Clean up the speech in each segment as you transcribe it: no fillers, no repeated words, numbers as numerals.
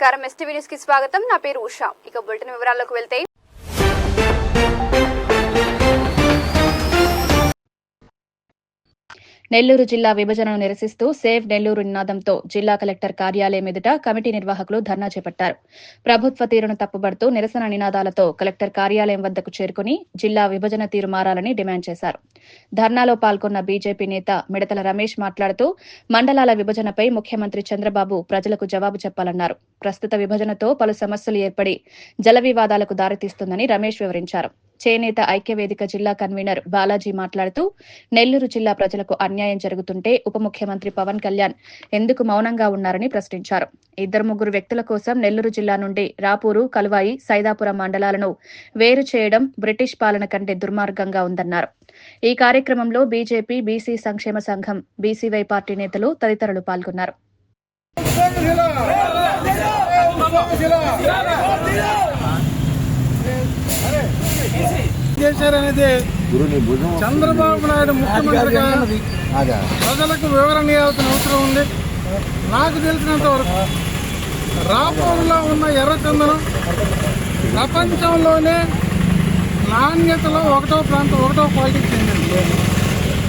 నమస్కారం STV news కి స్వాగతం. నా పేరు ఉషా. ఇక బులెటిన్ వివరాల్లోకి వెళ్తే నెల్లూరు జిల్లా విభజనను నిరసిస్తూ సేవ్ నెల్లూరు నినాదంతో జిల్లా కలెక్టర్ కార్యాలయం ఎదుట కమిటీ నిర్వాహకులు ధర్నా చేపట్టారు. ప్రభుత్వ తీరును తప్పుబడుతూ నిరసన నినాదాలతో కలెక్టర్ కార్యాలయం వద్దకు చేరుకుని జిల్లా విభజన తీరు మారాలని డిమాండ్ చేశారు. ధర్నాలో పాల్గొన్న బీజేపీ నేత మిడతల రమేష్ మాట్లాడుతూ మండలాల విభజనపై ముఖ్యమంత్రి చంద్రబాబు ప్రజలకు జవాబు చెప్పాలన్నారు. ప్రస్తుత విభజనతో పలు సమస్యలు ఏర్పడి జల వివాదాలకు దారితీస్తుందని రమేష్ వివరించారు. చేనేత ఐక్యవేదిక జిల్లా కన్వీనర్ బాలాజీ మాట్లాడుతూ నెల్లూరు జిల్లా ప్రజలకు అన్యాయం జరుగుతుంటే ఉప ముఖ్యమంత్రి పవన్ కళ్యాణ్ ఎందుకు మౌనంగా ఉన్నారని ప్రశ్నించారు. 2-3 వ్యక్తుల కోసం నెల్లూరు జిల్లా నుండి రాపూరు, కలువాయి, సైదాపురం మండలాలను వేరు చేయడం బ్రిటిష్ పాలన కంటే దుర్మార్గంగా ఉందన్నారు. ఈ కార్యక్రమంలో బీజేపీ, బీసీ సంక్షేమ సంఘం, బీసీవై పార్టీ నేతలు తదితరులు పాల్గొన్నారు. చేశారనేది చంద్రబాబు నాయుడు ముఖ్యమంత్రిగా ప్రజలకు వివరణ ఇవ్వాల్సిన అవసరం ఉంది. నాకు తెలిసినంత వరకు రాపూర్లో ఉన్న ఎర్రచందనం ప్రపంచంలోనే నాణ్యతలో ఒకటో క్వాలిటీకి చెందింది.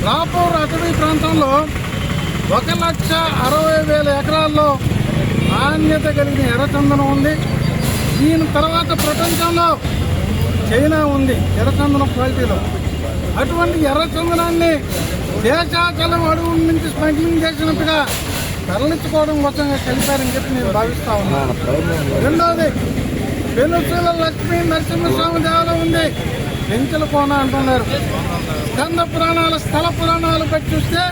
రాపూర్ అటవీ ప్రాంతంలో 1,60,000 ఎకరాల్లో నాణ్యత కలిగిన ఎర్రచందనం ఉంది. దీని తర్వాత ప్రపంచంలో చైనా ఉంది ఎర్రచందనం క్వాలిటీలో. అటువంటి ఎర్రచందనాన్ని దేశాచలం అడుగు నుంచి స్మగ్లింగ్ చేసినట్టుగా తరలించుకోవడం కోసం కలిపారని చెప్పి నేను భావిస్తా ఉన్నాను. రెండవది, పెనుసుల లక్ష్మీ నరసింహస్వామి దేవాలయం ఉంది, పెంచుల కోన అంటున్నారు. స్కంద పురాణాల స్థల పురాణాలు బట్టి చూస్తే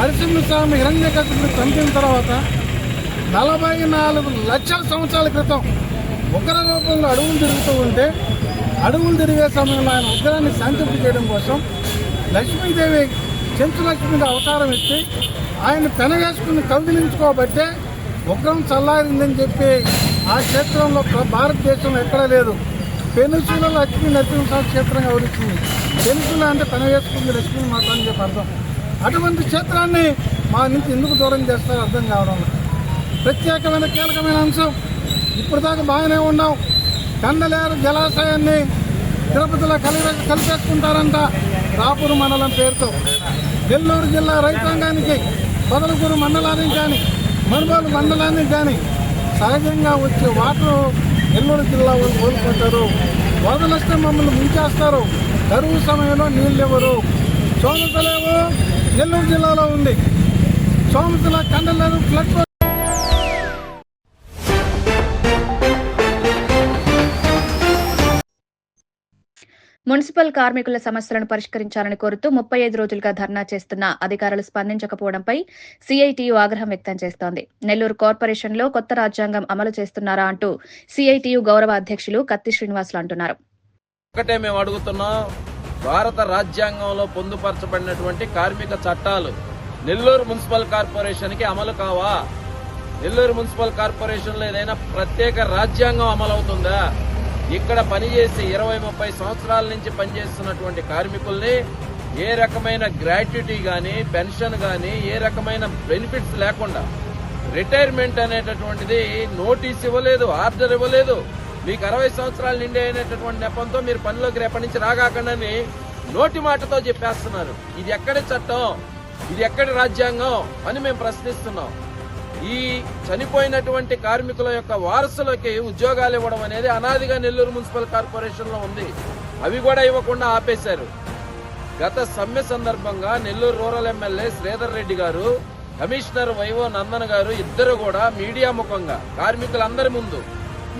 నరసింహస్వామి హిరణ్యకశిపుని చంపిన తర్వాత 44 లక్షల సంవత్సరాల క్రితం ఉగ్ర రూపంలో అడవులు తిరుగుతూ ఉంటే అడవులు తిరిగే సమయంలో ఆయన ఉగ్రాన్ని శాంతింపు చేయడం కోసం లక్ష్మీదేవి చెంచు లక్ష్మిగా అవతారం ఎత్తి ఆయన పెనవేసుకుని కౌగిలించుకోబట్టే ఉగ్రం చల్లారిందని చెప్పి ఆ క్షేత్రంలో భారతదేశంలో ఎక్కడా లేదు. పెనుసుల లక్ష్మీ నరసింహస్వామి క్షేత్రంగా వచ్చింది. పెనుసుల అంటే పెనవేసుకుంది లక్ష్మీ మాత అని చెప్పి అర్థం. అటువంటి క్షేత్రాన్ని మా నుంచి ఎందుకు దూరం చేస్తారో అర్థం కావడం. ప్రత్యేకమైన కీలకమైన అంశం, ఇప్పటిదాకా బాగానే ఉన్నాం. కండలేరు జలాశయాన్ని తిరుపతిలో కలిపేసుకుంటారంట రాపూరు మండలం పేరుతో. నెల్లూరు జిల్లా రైతాంగానికి పొదలకూరు మండలానికి కానీ మనుబోలు మండలానికి కానీ సహజంగా వచ్చే వాటర్ నెల్లూరు జిల్లా వాళ్ళు కోల్పోతారు. వరదలొస్తే మమ్మల్ని ముంచేస్తారు. కరువు సమయంలో నీళ్ళు ఇవ్వరు. సోమతలేవు నెల్లూరు జిల్లాలో ఉంది. సోమతల కండలేరు ఫ్లడ్. మున్సిపల్ కార్మికుల సమస్యలను పరిష్కరించాలని కోరుతూ 35 రోజులుగా ధర్నా చేస్తున్న అధికారులు స్పందించకపోవడంపై సీఐటీయూ ఆగ్రహం వ్యక్తం చేస్తోంది. నెల్లూరు కార్పొరేషన్లో కొత్త రాజ్యాంగం అమలు చేస్తున్నారా అంటూ సీఐటీయూ గౌరవ అధ్యక్షులు కత్తి శ్రీనివాసులు అంటున్నారు. ఒకటే మేము అడుగుతున్నాం, భారత రాజ్యాంగంలో పొందుపరచబడినటువంటి కార్మిక చట్టాలు నెల్లూరు మున్సిపల్ కార్పొరేషన్ కి అమలు కావా? నెల్లూరు మున్సిపల్ కార్పొరేషన్ లో ఏదైనా ప్రత్యేక రాజ్యాంగం అమలవుతుందా? ఇక్కడ పనిచేసి 20-30 సంవత్సరాల నుంచి పనిచేస్తున్నటువంటి కార్మికుల్ని ఏ రకమైన గ్రాట్యుటీ గానీ, పెన్షన్ గానీ, ఏ రకమైన బెనిఫిట్స్ లేకుండా రిటైర్మెంట్ అనేటటువంటిది నోటీస్ ఇవ్వలేదు, ఆర్డర్ ఇవ్వలేదు. మీకు 60 సంవత్సరాలు నిండి అయినటువంటి నెపంతో మీరు పనిలోకి రేపటి నుంచి రాగాకండని నోటి మాటతో చెప్పేస్తున్నారు. ఇది ఎక్కడి చట్టం, ఇది ఎక్కడి రాజ్యాంగం అని మేము ప్రశ్నిస్తున్నాం. ఈ చనిపోయినటువంటి కార్మికుల యొక్క వారసులకి ఉద్యోగాలు ఇవ్వడం అనేది అనాదిగా నెల్లూరు మున్సిపల్ కార్పొరేషన్ లో ఉంది. అవి కూడా ఇవ్వకుండా ఆపేశారు. గత సమ్మె సందర్భంగా నెల్లూరు రూరల్ ఎమ్మెల్యే శ్రీధర్ రెడ్డి గారు, కమిషనర్ వైవో నందన్ గారు ఇద్దరు కూడా మీడియా ముఖంగా కార్మికులందరి ముందు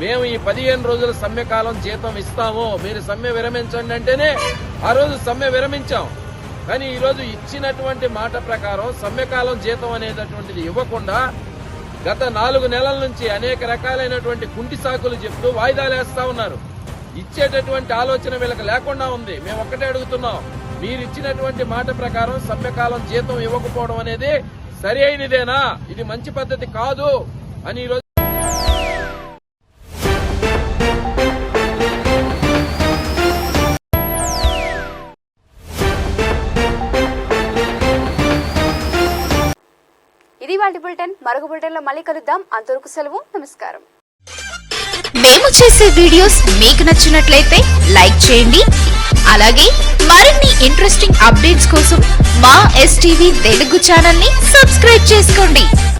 మేము ఈ 15 రోజుల సమ్మె కాలం జీతం ఇస్తాము, మీరు సమ్మె విరమించండి అంటేనే ఆ రోజు సమ్మె విరమించాం. కానీ ఈ రోజు ఇచ్చినటువంటి మాట ప్రకారం సమ్మెకాలం జీతం అనేటటువంటిది ఇవ్వకుండా గత 4 నెలల నుంచి అనేక రకాలైనటువంటి కుంటి సాకులు చెప్తూ వాయిదాలు వేస్తా ఉన్నారు. ఇచ్చేటటువంటి ఆలోచన వీళ్ళకి లేకుండా ఉంది. మేము ఒక్కటే అడుగుతున్నాం, మీరు ఇచ్చినటువంటి మాట ప్రకారం సమ్మెకాలం జీతం ఇవ్వకపోవడం అనేది సరి అయినదేనా? ఇది మంచి పద్ధతి కాదు అని ఈరోజు ఇది ఇవాల్టి బులెటిన్. మరొక బులెటిన్ లో మళ్ళీ కలుద్దాం. అంతవరకు సెలవు. నమస్కారం. మేము చేసే వీడియోస్ మీకు నచ్చినట్లయితే లైక్ చేయండి. అలాగే మరిన్ని ఇంట్రెస్టింగ్ అప్డేట్స్ కోసం మా STV తెలుగు ఛానల్ ని సబ్స్క్రైబ్ చేసుకోండి.